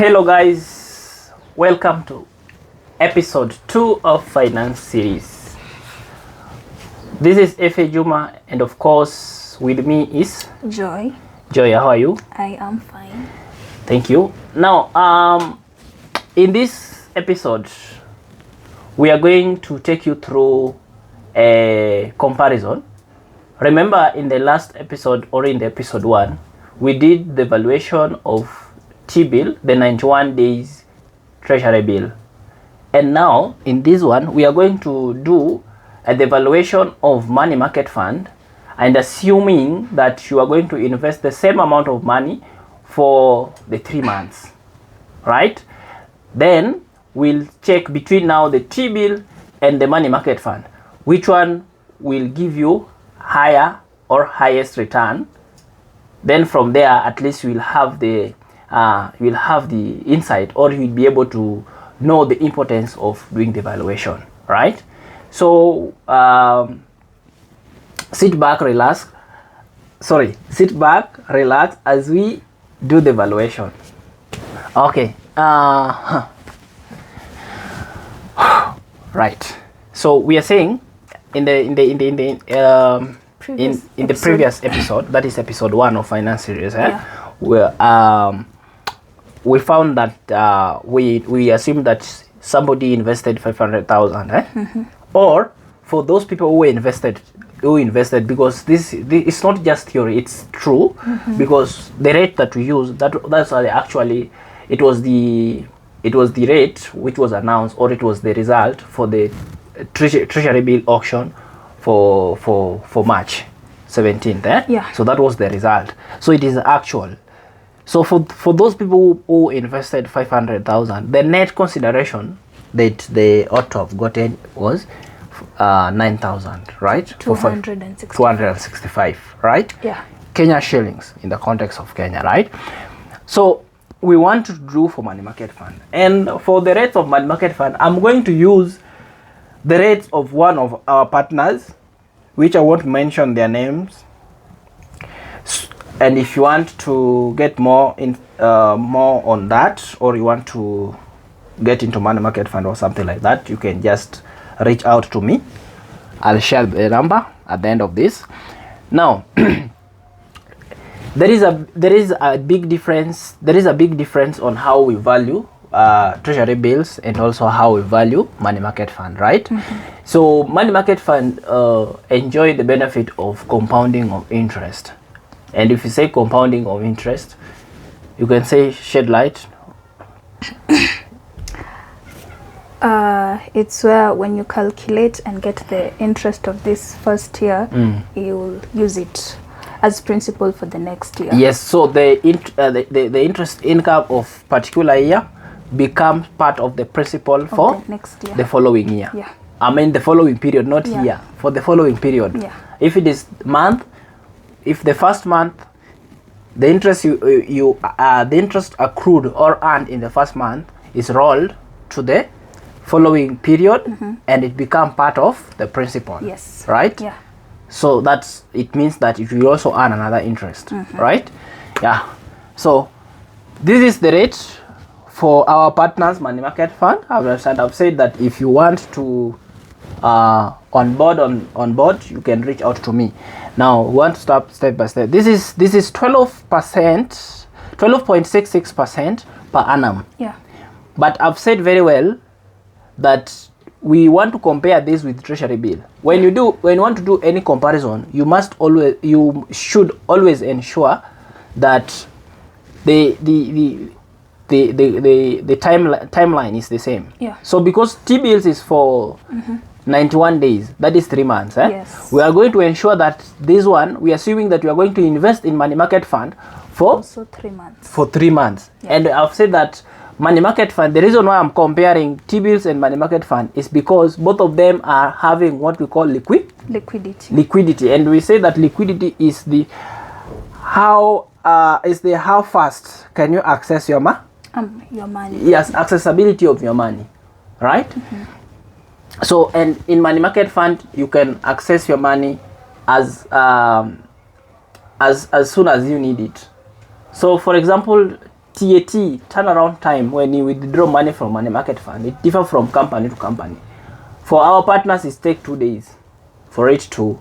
Hello guys, welcome to episode 2 of Finance Series. This is Efe Juma, and of course with me is Joy. Joy, how are you? I am fine. Thank you. Now, in this episode, we are going to take you through a comparison. Remember in the last episode, or in the episode 1, we did the valuation of T.Bill, the 91 days Treasury Bill. And now, in this one, we are going to do the valuation of money market fund, and assuming that you are going to invest the same amount of money for the 3 months, right? Then we'll check between now the T-bill and the money market fund, which one will give you higher or highest return. Then from there, at least you'll have the insight, or you'll be able to know the importance of doing the valuation, right? So sit back, relax as we do the valuation. Okay. Right. So we are saying in the previous episode, that is episode 1 of Finance Series, where we found that we assumed that somebody invested 500,000, or for those people who invested, because this is not just theory, it's true, because the rate that we use, that's actually it was the rate which was announced, or it was the result for the Treasury Bill auction for March 17th. So that was the result. So it is actual. So for those people who invested 500,000, the net consideration that they ought to have gotten was 9,000, right? 265, right? Yeah. Kenya shillings in the context of Kenya, right? So we want to do for money market fund, and for the rates of money market fund, I'm going to use the rates of one of our partners, which I won't mention their names. And if you want to get more on that, or you want to get into money market fund or something like that, you can just reach out to me. I'll share the number at the end of this. Now, there is a big difference. There is a big difference on how we value Treasury bills and also how we value money market fund, right? So money market fund enjoy the benefit of compounding of interest. And if you say compounding of interest, you can say shed light. It's where when you calculate and get the interest of this first year, you'll use it as principal for the next year. Yes, so the interest income of particular year becomes part of the principal for the next year, the following year. Yeah. I mean the following period, not year, for the following period. Yeah. If it is month, if the first month, the interest the interest accrued or earned in the first month is rolled to the following period, and it become part of the principal. Yes. Right? Yeah. So it means that it will also earn another interest, right? Yeah. So this is the rate for our partners money market fund. I've said that if you want to on board, you can reach out to me. Now we want to step by step. This is 12.66% per annum. Yeah. But I've said very well that we want to compare this with Treasury Bill. When you want to do any comparison, you should always ensure that the timeline is the same. Yeah. So because T-bills is for 91 days, that is 3 months. Yes. We are going to ensure that this one, we are assuming that we are going to invest in money market fund for also 3 months. For 3 months. Yeah. And I've said that money market fund, the reason why I'm comparing T-bills and money market fund is because both of them are having what we call liquidity. And we say that liquidity is how fast can you access your money. Yes, accessibility of your money, right? So, and in money market fund, you can access your money as soon as you need it. So for example, TAT, turnaround time, when you withdraw money from money market fund, it differs from company to company. For our partners, it takes 2 days for it to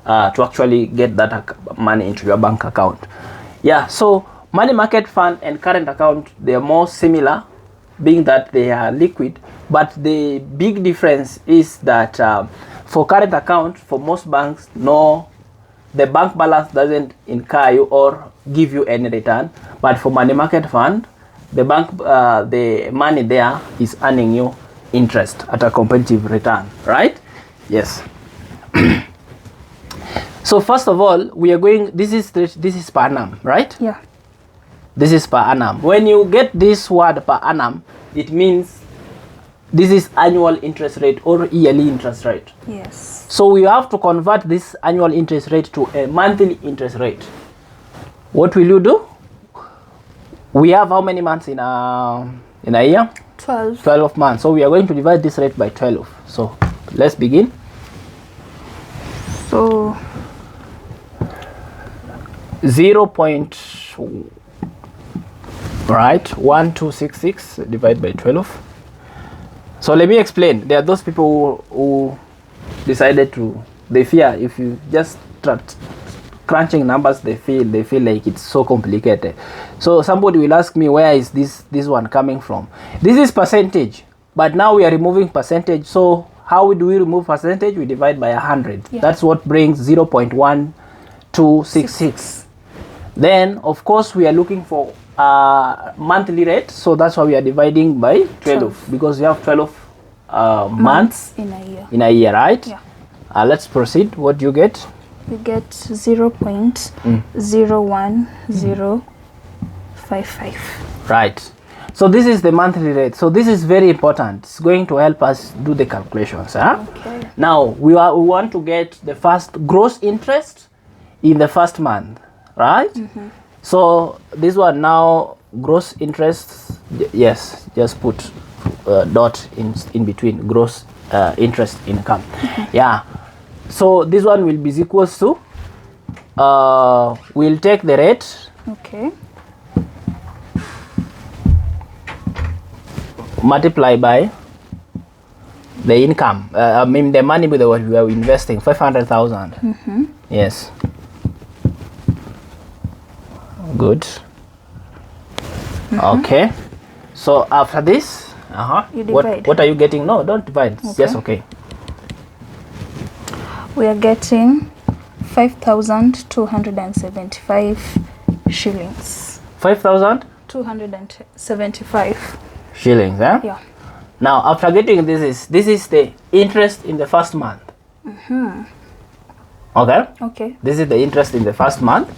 actually get that money into your bank account. Yeah, so money market fund and current account, they are more similar, being that they are liquid, but the big difference is that for current account, for most banks, no, the bank balance doesn't incur you or give you any return, but for money market fund, the bank, the money there is earning you interest at a competitive return, right? Yes. So first of all, we are going, this is per annum, right? Yeah. This is per annum. When you get this word per annum, it means this is annual interest rate or yearly interest rate. Yes. So we have to convert this annual interest rate to a monthly interest rate. What will you do? We have how many months in a year? 12. 12 months. So we are going to divide this rate by 12. So let's begin. So 1266 divided by 12. So let me explain. There are those people who decided to, they fear if you just start crunching numbers, they feel like it's so complicated. So somebody will ask me, where is this one coming from? This is percentage, but now we are removing percentage. So how do we remove percentage? We divide by 100. Yeah. That's what brings 0.1266. Then of course we are looking for monthly rate, so that's why we are dividing by 12. Because we have 12 months in a year. In a year, right? Yeah. Let's proceed. What do you get? You get 0.01055. Right. So this is the monthly rate. So this is very important. It's going to help us do the calculations. Huh? Okay. Now we want to get the first gross interest in the first month, right? Mm-hmm. So this one now, gross interest. Yes, just put dot in between, gross interest income. Mm-hmm. Yeah. So this one will be equals to, we'll take the rate. Okay. Multiply by the income. I mean the money with what we are investing, 500,000. Mm-hmm. Yes. Good. Mm-hmm. Okay. So after this, you divide. What are you getting? No, don't divide. Okay. Yes, okay. We are getting 5,275 shillings. 5,275 shillings, eh? Yeah. Now after getting this is the interest in the first month. Mm-hmm. Okay? Okay. This is the interest in the first month,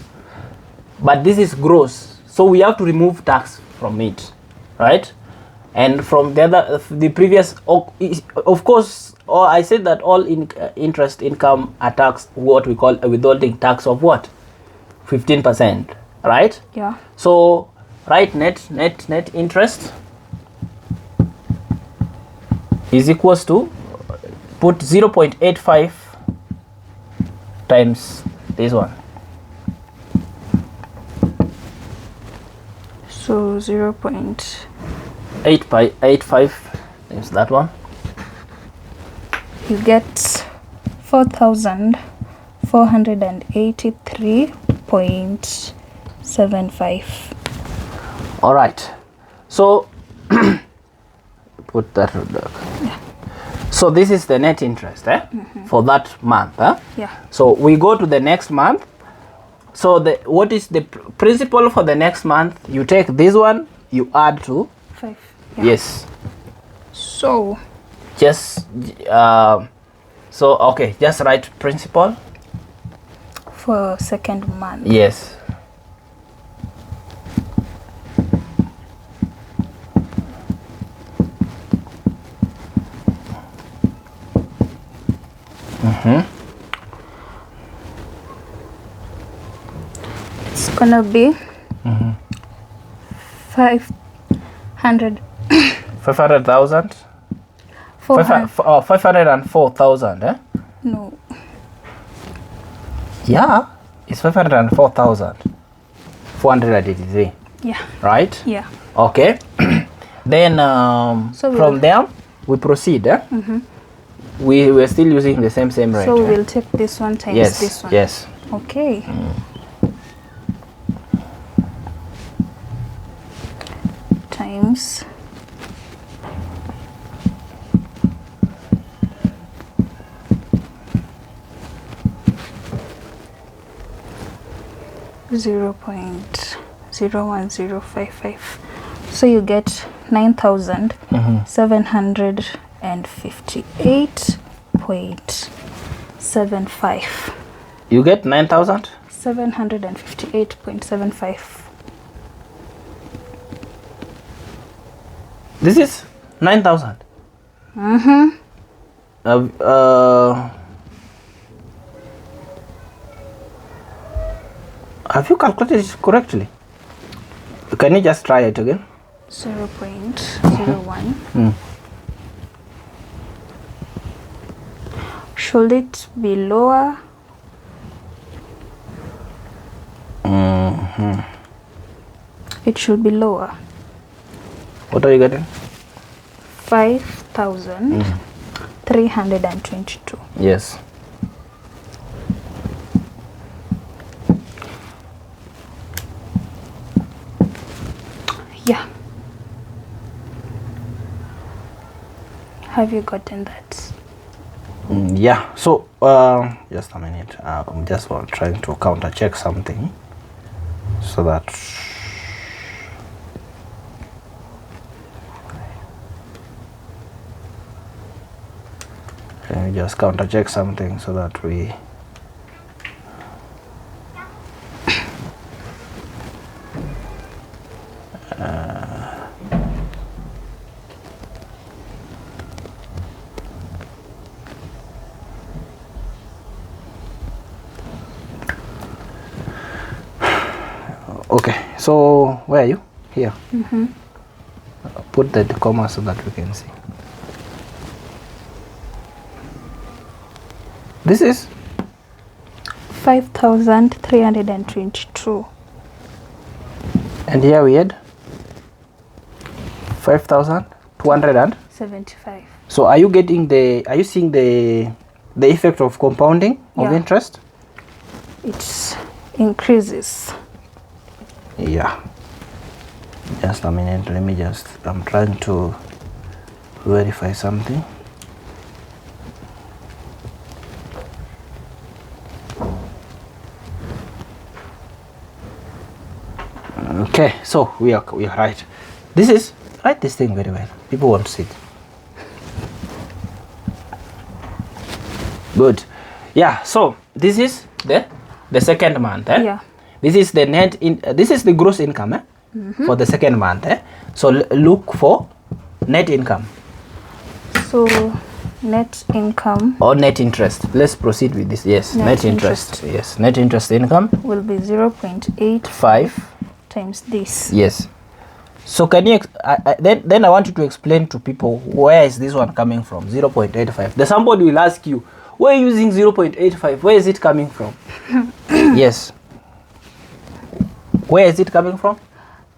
but this is gross, so we have to remove tax from it, right? And from the previous, of course, I said that all interest income are taxed, what we call a withholding tax of what? 15%, right? Yeah. So right, net interest is equals to, put 0.85 times this one. So 0.85 times that one. You get 4,483.75. All right. So put that. Yeah. So this is the net interest, mm-hmm. for that month. Yeah. So we go to the next month. So what is the principle for the next month? You take this one, you add to 5. Yeah. Yes. So just okay, just write principle for second month. Yes. Mm-hmm. It's gonna be 500,000. 504,000, eh? No. Yeah, it's 504,483. Yeah. right? Yeah. Okay. Then So from there we proceed. We're still using the same rate. So we'll take this one times this one. Yes. Okay. Times 0.010055. So you get 9,758.75. You get 9,000? 758.75. This is 9,000. Have you calculated it correctly? Can you just try it again? 0.01. Should it be lower? It should be lower. What are you getting? 5,322. Yes. Yeah. Have you gotten that? Yeah. So just a minute. I'm just trying to counter check something so that let me just counter check something so that we okay. So where are you? Here. Put the comma so that we can see. This is 5,322. and here we had 5,275. So are you getting are you seeing the effect of compounding of interest? It increases. Yeah. Just a minute. I'm trying to verify something. Okay, so we are right. Write this thing very well. People want to see it. Good. Yeah. So this is the second month. Yeah. This is the this is the gross income for the second month. So look for net income. So net income or net interest. Let's proceed with this. Yes, net interest. Yes, net interest income will be 0.85 times this. Yes. So can you then I want you to explain to people where is this one coming from? 0.85. The somebody will ask you, where are you using 0.85? Where is it coming from? Yes. Where is it coming from?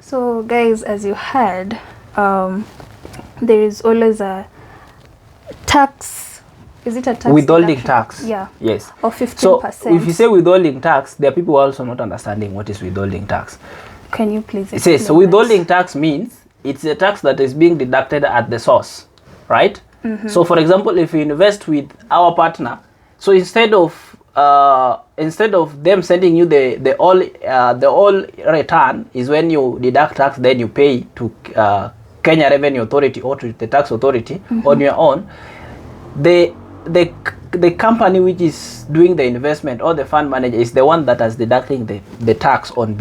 So guys, as you heard, there is always a tax. Is it a tax? Withholding tax. Yeah. Yes. Of 15%. So if you say withholding tax, there are people also not understanding what is withholding tax. Can you please explain? It says withholding tax means it's a tax that is being deducted at the source, right? So for example, if you invest with our partner, so instead of them sending you the all return is when you deduct tax, then you pay to Kenya Revenue Authority or to the tax authority on your own. The company which is doing the investment or the fund manager is the one that is deducting the tax on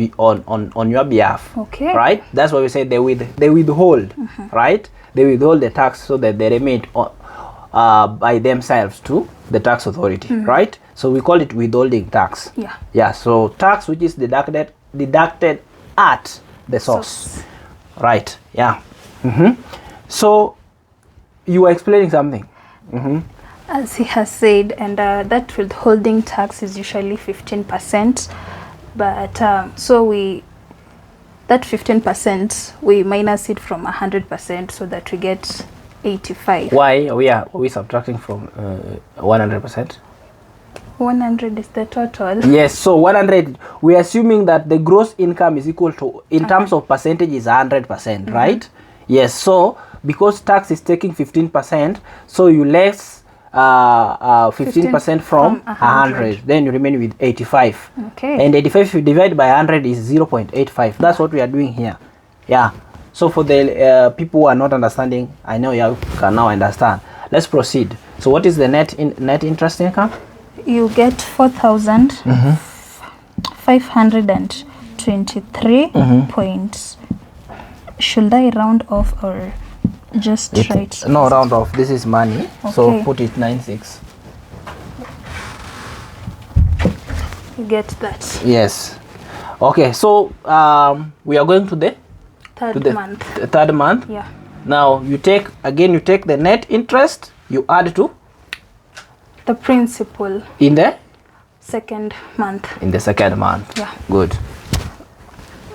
your behalf. Okay. Right? That's why we say they withhold. Right? They withhold the tax so that they remit by themselves to the tax authority. Right? So we call it withholding tax. Yeah. Yeah. So tax which is deducted at the source. Right. Yeah. So you were explaining something. As he has said, and that withholding tax is usually 15%, but so that 15%, we minus it from 100% so that we get 85. Why are we subtracting from 100%? 100 is the total. Yes, so 100, we're assuming that the gross income is equal to, in terms of percentage, is 100%, right? Yes, so because tax is taking 15%, so you less 15% from 100, then you remain with 85. Okay. And 85, if you divide by 100, is 0.85. That's what we are doing here. Yeah. So for the people who are not understanding, I know you can now understand. Let's proceed. So what is the net interest income? You get 4,523 point. Should I round off or just write? No, round off. This is money. Okay. So put it 96. You get that. Yes. Okay. So we are going to the Third month. Third month. Yeah. Now you take the net interest. You add to The principal in the second month. in the second month. Yeah. Good.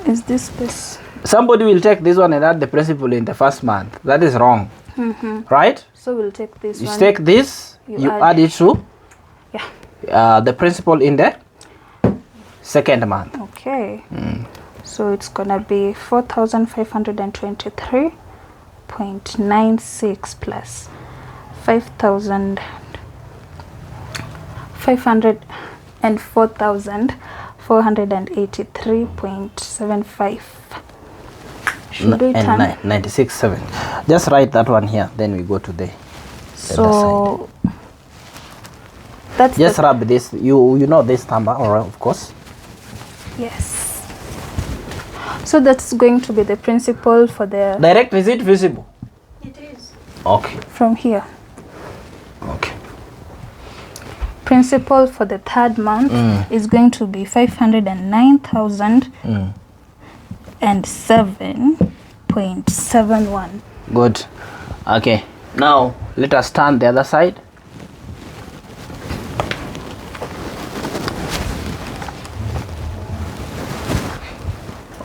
Is this? Somebody will take this one and add the principal in the first month. That is wrong. Right? So we'll take this You one. take this, you add it to the principal in the second month. Okay. So it's gonna be 4,523.96 plus 5,483.75. Should we turn 96.7. Just write that one here. Then we go to the so that's just rub this. You know this number, or of course. Yes. So that's going to be the principal for the Direct, is it visible? It is. Okay. From here. Okay. Principal for the third month is going to be 509,007.71. Good. Okay. Now let us turn the other side.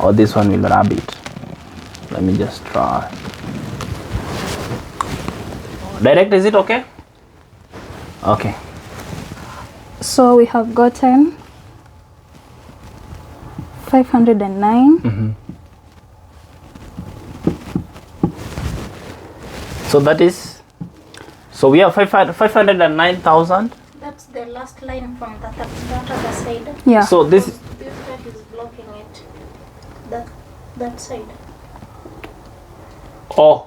Or this one will rub it. Let me just try. Direct, is it okay? Okay. So we have gotten 509. So that is, so we have 509,000. That's the last line from that other side. Yeah. So this, That is blocking it. That side. oh,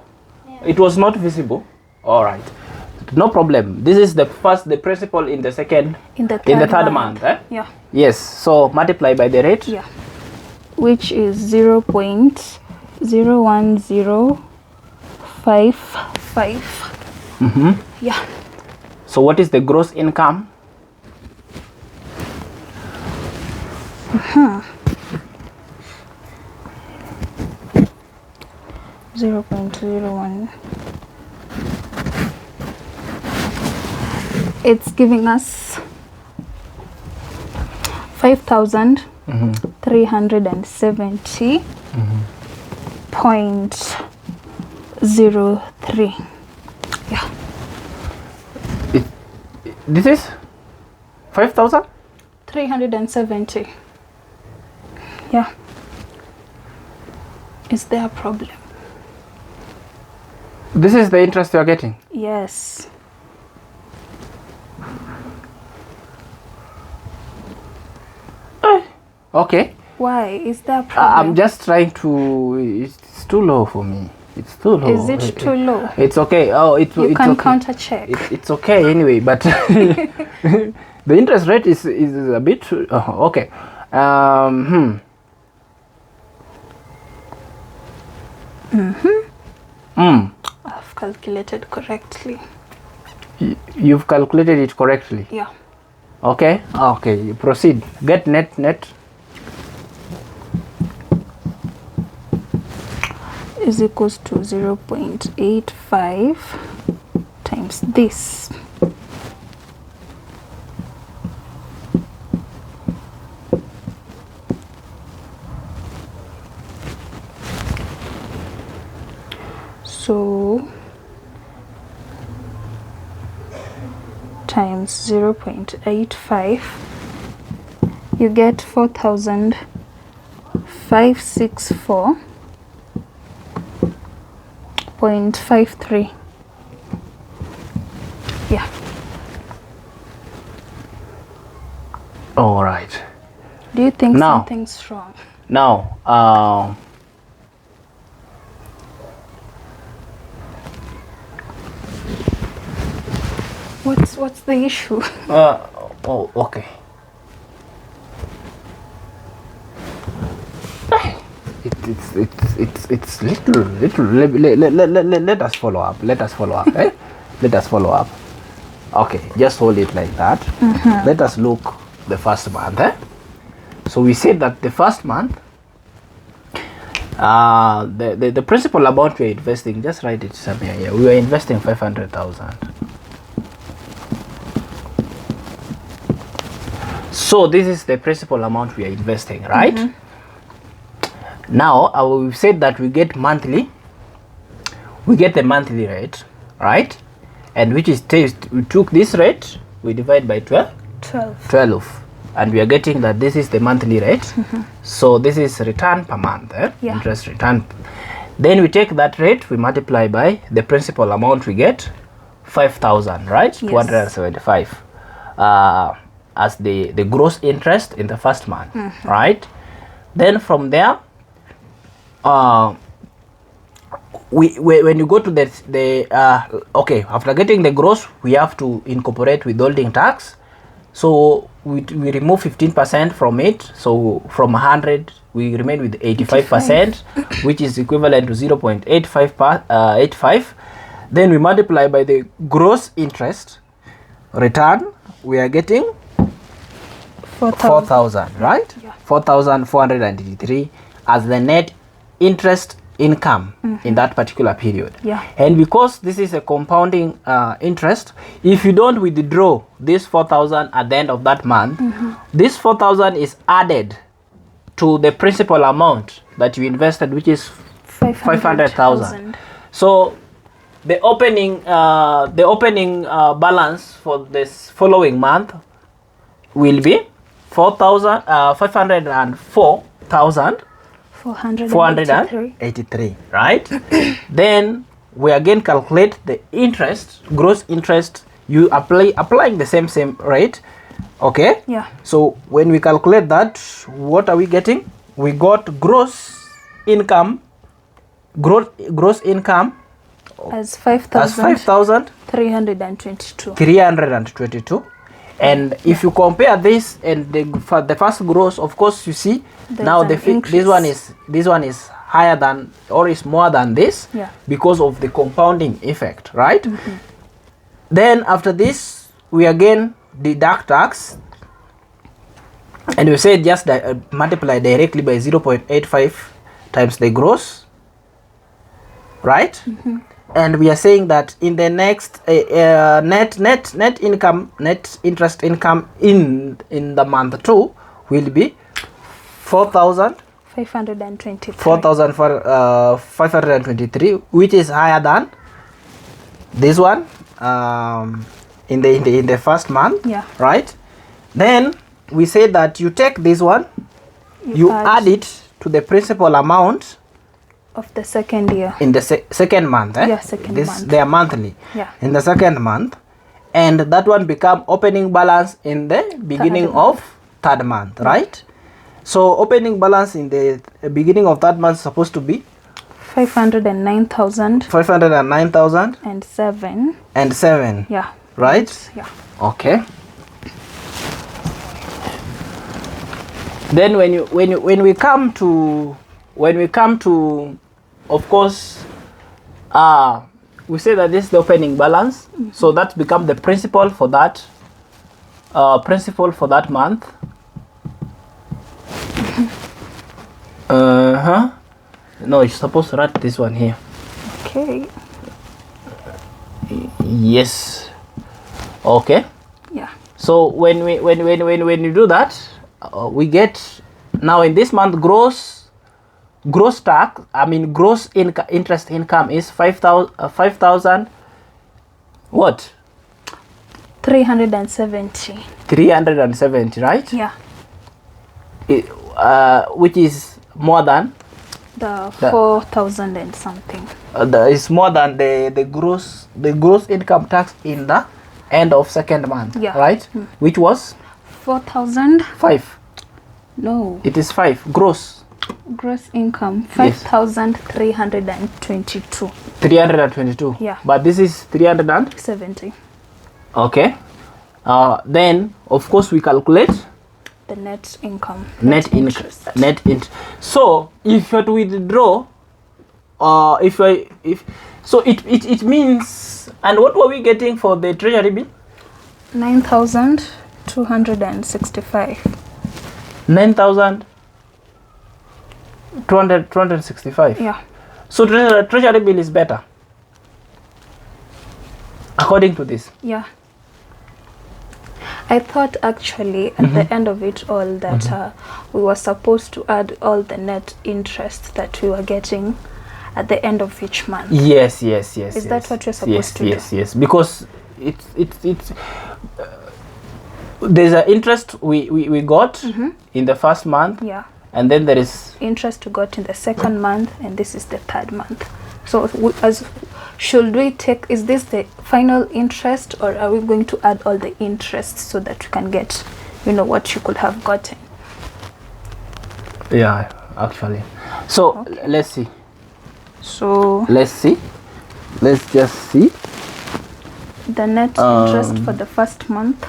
Yeah. it was not visible. All right. No problem. This is the principal in the second, in the third month. Eh? Yeah. Yes. So multiply by the rate. Yeah. Which is 0.01055. Yeah. So what is the gross income? 0.01. It's giving us 5,370.03. Yeah. This is 5,000? 370. Yeah. Is there a problem? This is the interest you are getting. Yes. Okay. Why? Is there a problem? I'm just trying to. It's too low for me. It's too low. Is it too low? It's okay. Oh, You it's can okay. counter check. It's okay anyway, but the interest rate is a bit okay. I've calculated correctly. You've calculated it correctly. Yeah. Okay. Okay. You proceed. Get net. Is equals to 0.85 times this. So times 0.85, you get 4,564.53. Yeah. All right. Do you think Now- something's wrong? Now, What's the issue? oh, okay. It's little. Let us follow up. Let us follow up. Eh? Let us follow up. Okay, just hold it like that. Let us look the first month. Eh? So we said that the first month, the principal amount we are investing, just write it somewhere here. We were investing 500,000. So this is the principal amount we are investing, right? Now we've said that we get monthly. We get the monthly rate, right? And which is we took this rate, we divide by 12, 12, and we are getting that this is the monthly rate. So this is return per month, Yeah. interest return. Then we take that rate, we multiply by the principal amount we get, 5,000, right? Yes. 275 as the gross interest in the first month, right? Then from there, when you go to okay, after getting the gross, we have to incorporate withholding tax. So we remove 15% from it. So from 100, we remain with 85%, which is equivalent to 0.85. Then we multiply by the gross interest return. We are getting 4,000, right? Yeah. 4,483 as the net interest income in that particular period. Yeah. And because this is a compounding interest, if you don't withdraw this 4,000 at the end of that month, this 4,000 is added to the principal amount that you invested, which is 500,000. So the opening balance for this following month will be 504,483, right? Then we again calculate the interest, gross interest. You applying the same rate, okay? Yeah. So when we calculate that, what are we getting? We got gross income As 5,322. 322. And if you compare this and the first gross, of course, you see There's now an this increase. one is higher than or is more than this, Yeah. because of the compounding effect, right? Then after this, we again deduct tax, and we say just multiply directly by 0.85 times the gross, right? And we are saying that in the next net interest income in the month 2 will be 4,523, which is higher than this one in the first month, Yeah. right? Then we say that you take this one, you add it to the principal amount of the second year. in the second month. Yeah, second month. They are monthly. Yeah. In the second month, and that one become opening balance in the beginning of third month, right? So opening balance in the beginning of that month is supposed to be 509,000 509,000 and 7. Yeah. right? Yeah. Okay. Then when we come to of course we say that this is the opening balance, so that becomes the principal for that month. No, you're supposed to write this one here. Okay. Yes. Okay. Yeah. So when you do that, we get now in this month gross gross tax, gross interest income is 5,000 what? 370. 370, right? Yeah. Which is more than The 4,000 and something. is more than the gross income tax in the end of second month, Yeah. right? Which was 4,000? 5. No. It is 5 gross. Gross income 5,322. 322. Yeah. But this is 70. Okay. Then of course we calculate The net income. net interest. So if you are to withdraw, it means. And what were we getting for the treasury bill? 9,265. 9,265. Yeah. So treasury bill is better according to this. Yeah. I thought actually at the end of it all that we were supposed to add all the net interest that we were getting at the end of each month. Yes. Is that what you're supposed to do? Yes. Because it's there's an interest we got in the first month. Yeah. And then there is interest we got in the second month, and this is the third month. So should we take, is this the final interest, or are we going to add all the interest so that we can get, what you could have gotten? Yeah, actually. So Okay. let's see. So Let's just see the net interest for the first month.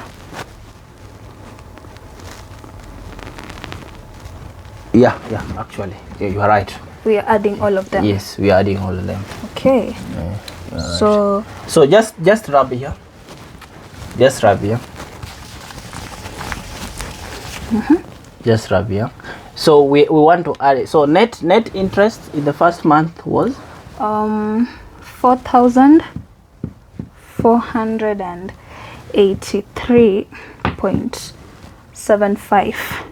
Yeah, actually. Yeah, you are right. We are adding all of them. Yes, we are adding all of them. Okay. So just rub here. Just rub here. Just rub here. So we want to add it. So net interest in the first month was 4,483.75.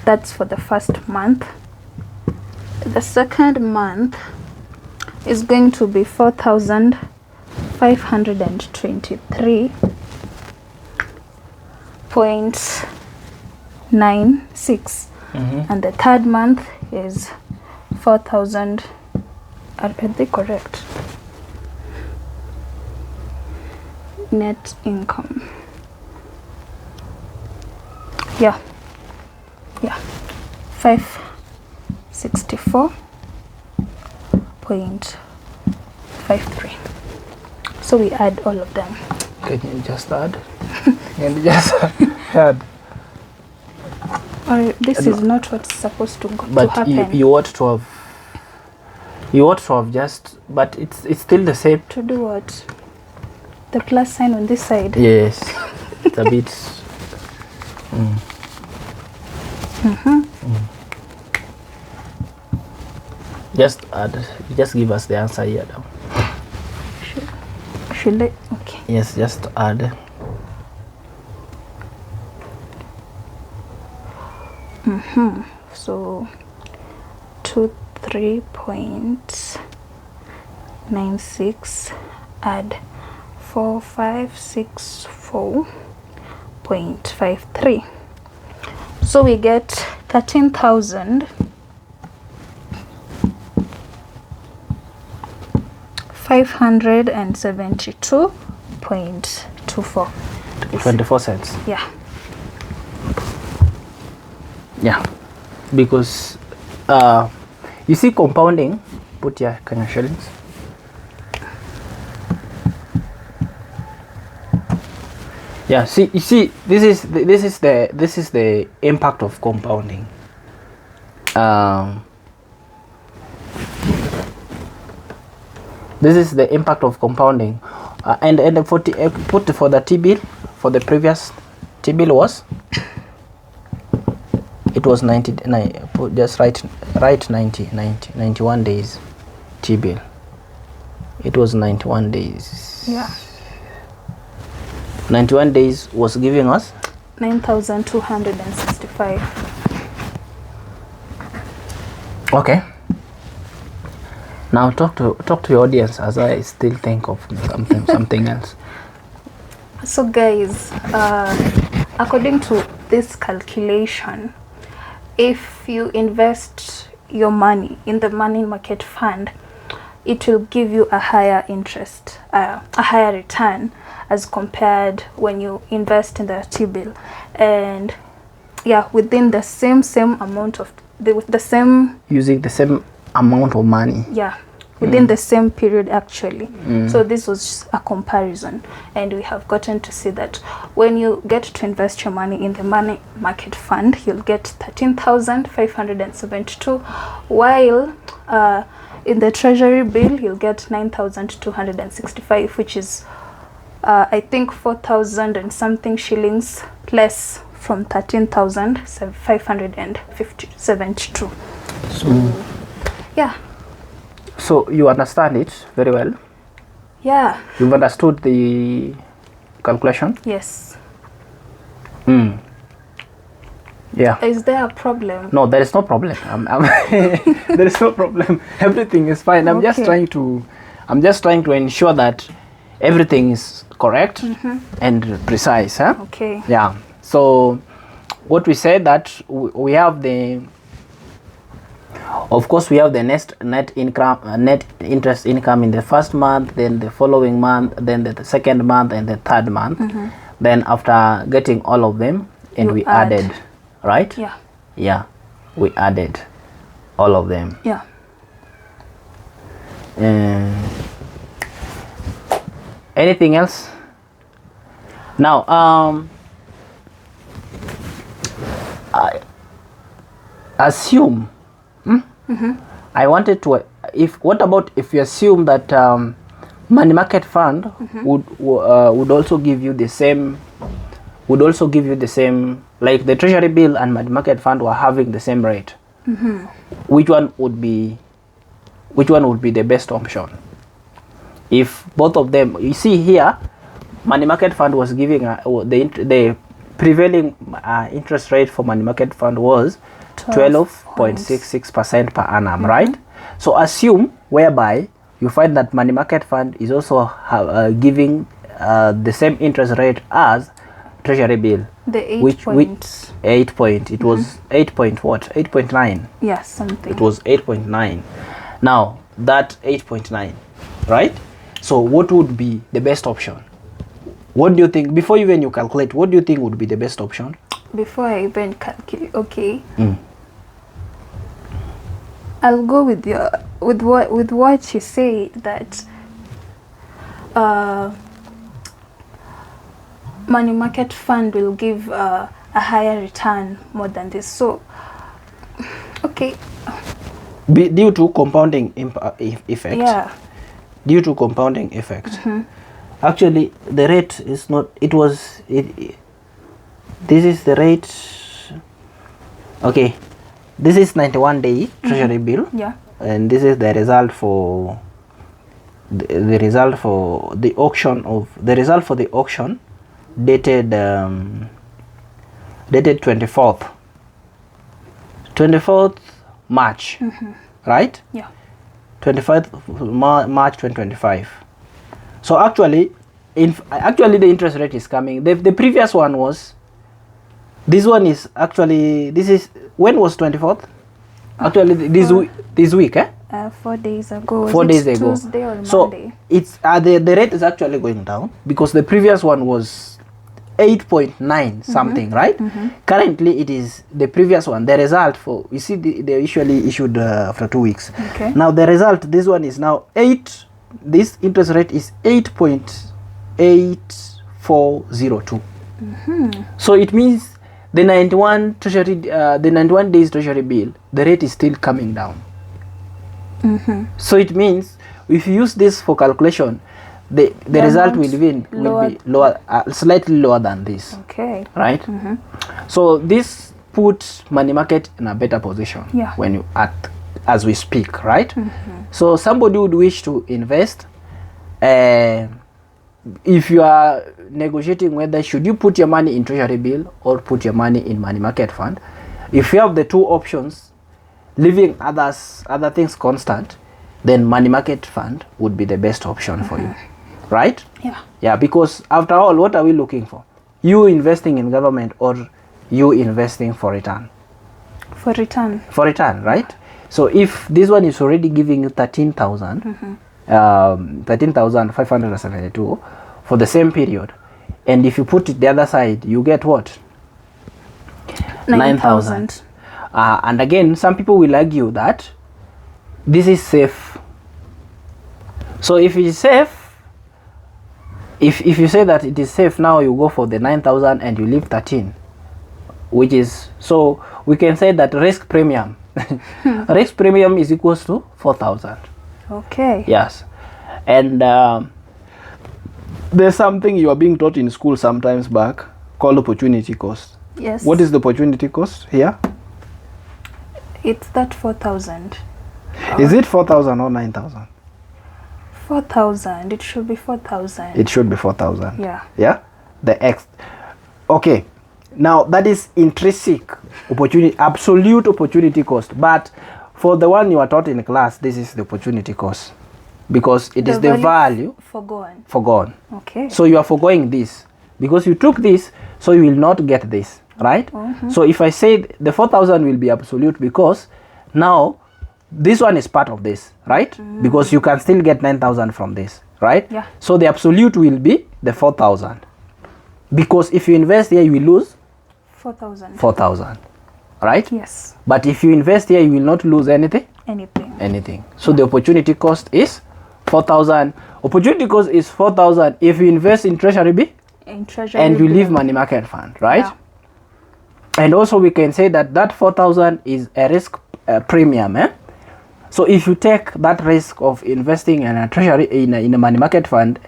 That's for the first month. The second month is going to be 4,523.96. And the third month is 4,000. Are they correct? Net income. Yeah. 564.53. So we add all of them. Can you just add? Can you just add? Or this is not what's supposed to But happen. you ought to have just, but it's still the same. To do what? The plus sign on this side. Yes. It's a bit Just add. Just give us the answer here now. Should I? Okay. Yes, just add. So 23.96 add 4,564.53. So we get 13,572.24. 24 cents. Yeah. Yeah. Because you see compounding, put your Kenyan shillings. Yeah, see, you see, this is the impact of compounding. This is the impact of compounding, and put for the T-bill, for the previous T-bill was, it was 99. Just write 91 days T-bill. It was 91 days. Yeah. 91 days was giving us 9,265. Okay. Now talk to your audience as I still think of something else. So guys, according to this calculation, if you invest your money in the money market fund, it will give you a higher interest, a higher return as compared when you invest in the T-bill. And yeah, within the same amount of the same, using the same amount of money. Yeah, within the same period actually. So this was a comparison, and we have gotten to see that when you get to invest your money in the money market fund, you'll get 13,572, while in the Treasury bill you'll get 9,265, which is I think 4,000 and something shillings less from 13,572. So yeah. So you understand it very well? Yeah. You've understood the calculation? Yes. Yeah. Is there a problem? No, there is no problem. There is no problem. Everything is fine. I'm just trying to ensure that everything is correct and precise. Huh? Okay. Yeah. So what we said that we have the, of course, we have the net interest income in the first month, then the following month, then the second month, and the third month. Then after getting all of them, and we added, right? Yeah. Yeah, we added all of them. Yeah. Anything else? Now, I assume. I wanted to. What about if you assume that money market fund would also give you the same? Would also give you the same, like the Treasury bill and money market fund were having the same rate. Which one would be the best option? If both of them, you see here, money market fund was giving the prevailing interest rate for money market fund was 12.66% per annum, right? So assume whereby you find that money market fund is also giving the same interest rate as Treasury bill. The 8 which 8 point. It was 8 point what? 8.9. Yeah, something. It was 8.9. Now that 8.9, right? So what would be the best option? What do you think, before even you calculate, what do you think would be the best option? Before I even calculate, okay. I'll go with what you say, that money market fund will give a higher return more than this. So okay. Due to compounding effect. Yeah. Due to compounding effect. Actually, the rate is not. This is the rate. Okay, this is 91-day Treasury bill. Yeah. And this is the result for the result for the auction dated 24th March, right? Yeah. 24th March 2025. So actually the interest rate is coming. The previous one was, this one is actually, this is, when was 24th? Actually this week, 4 days ago. 4 days ago. Tuesday or Monday? So it's the rate is actually going down because the previous one was 8.9 something, right? Currently it is the previous one. The result for, you see, they usually issued after 2 weeks. Okay. Now the result, this one is now 8. This interest rate is 8.8402. So it means the 91 days Treasury bill, the rate is still coming down. So it means if you use this for calculation, the result will be lower, slightly lower than this. Okay. Right? So this puts money market in a better position when you as we speak, right? So somebody would wish to invest. If you are negotiating whether should you put your money in Treasury bill or put your money in money market fund, if you have the two options, leaving other things constant, then money market fund would be the best option for you, right? Yeah. Because after all, what are we looking for? You investing in government or you investing for return? For return. For return, right? So if this one is already giving you 13,000, 13,572 for the same period, and if you put it the other side, you get what? 9,000. And again, some people will argue that this is safe. So if it is safe, if you say that it is safe, now you go for the 9,000 and you leave 13, which is, so we can say that risk premium risk premium is equals to 4,000. Okay. Yes. And there's something you are being taught in school sometimes back called opportunity cost. Yes. What is the opportunity cost here? It's that 4,000. Is it 4,000 or 9,000? 4,000. It should be 4,000. It should be 4,000. Yeah. Yeah? The X. Okay. Now that is intrinsic opportunity, absolute opportunity cost. But for the one you are taught in class, this is the opportunity cost. Because it is the value forgone. Okay. So you are foregoing this. Because you took this, so you will not get this. Right? So if I say the 4,000 will be absolute because now this one is part of this, right? Because you can still get 9,000 from this, right? Yeah. So the absolute will be the 4,000. Because if you invest here, you will lose 4,000. 4,000, right? Yes. But if you invest here, you will not lose anything. Anything. So the opportunity cost is 4,000. Opportunity cost is 4,000 if you invest in Treasury Bill and you leave money market fund, right? Yeah. And also we can say that that 4,000 is a risk premium. So if you take that risk of investing in a treasury in a money market fund,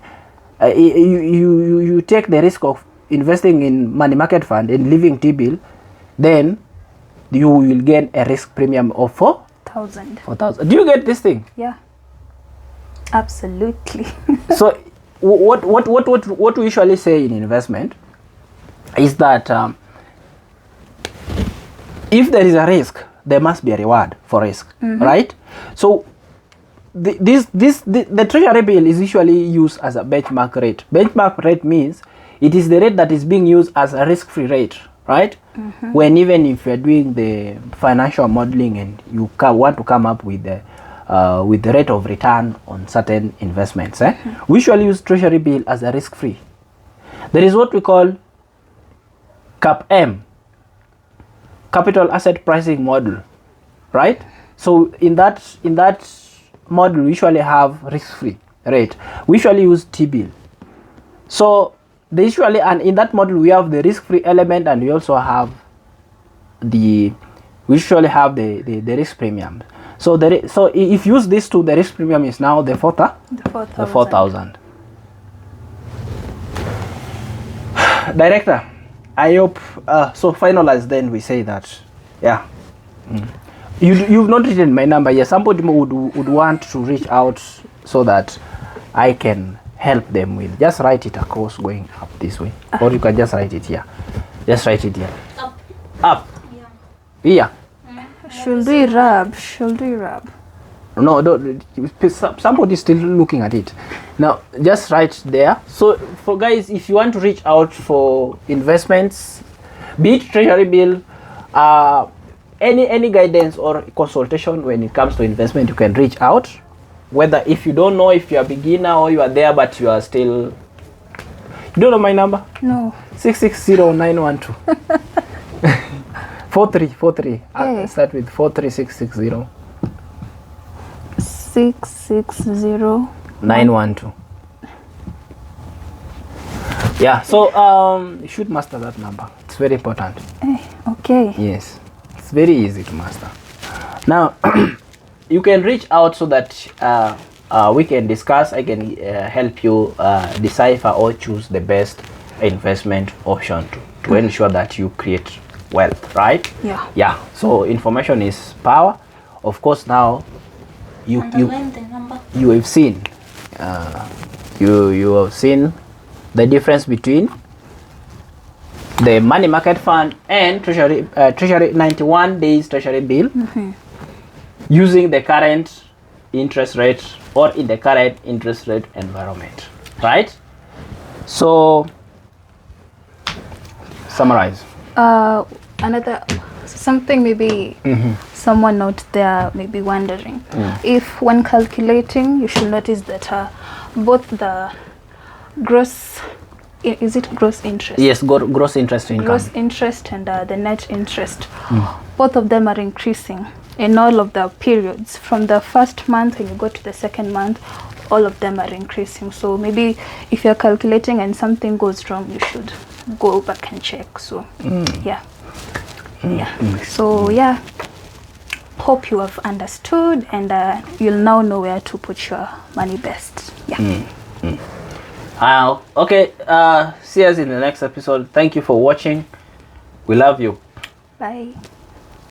you take the risk of investing in money market fund and leaving T-bill, then you will gain a risk premium of 4,000. 4,000. Do you get this thing? Yeah. Absolutely. So what we usually say in investment is that if there is a risk, there must be a reward for risk, right? So the Treasury Bill is usually used as a benchmark rate. Benchmark rate means it is the rate that is being used as a risk-free rate, right? When even if you're doing the financial modeling and you want to come up with the rate of return on certain investments, we usually use Treasury Bill as a risk-free. There is what we call CAPM, Capital Asset Pricing Model, right? So in that model, we usually have risk-free rate. We usually use T-bill. So they usually, and in that model, we have the risk-free element, and we also have we usually have the risk premium. So so if you use these two, the risk premium is now the 4,000. Director, I hope so. Finalize. Then we say that, yeah. You've not written my number. Yes, somebody would want to reach out so that I can help them with. Just write it across going up this way, or you can just write it here. Just write it here. Up. Yeah. Should we rub? No, somebody is still looking at it. Now, just write there. So, for guys, if you want to reach out for investments, be it Treasury Bill, any guidance or consultation when it comes to investment, you can reach out. Whether if you don't know if you are a beginner or you are there but you are still, you don't know my number? No. 660-912. 43. Hey. Start with 43660. 660 912. Yeah, so you should master that number. It's very important. Okay. Yes, it's very easy to master. Now you can reach out so that we can discuss. I can help you decipher or choose the best investment option to ensure that you create wealth, right? Yeah. So information is power. Of course, now you have seen you have seen the difference between the money market fund and treasury 91 days Treasury Bill. using the current interest rate or in the current interest rate environment, right? So summarize. Another something maybe someone out there may be wondering, if when calculating, you should notice that both the gross, is it gross interest? Yes, gross interest income. Gross interest and the net interest, both of them are increasing in all of the periods. From the first month when you go to the second month, all of them are increasing. So maybe if you're calculating and something goes wrong, you should go back and check. So so hope you have understood, and you'll now know where to put your money best. Okay, see us in the next episode. Thank you for watching. We love you. Bye.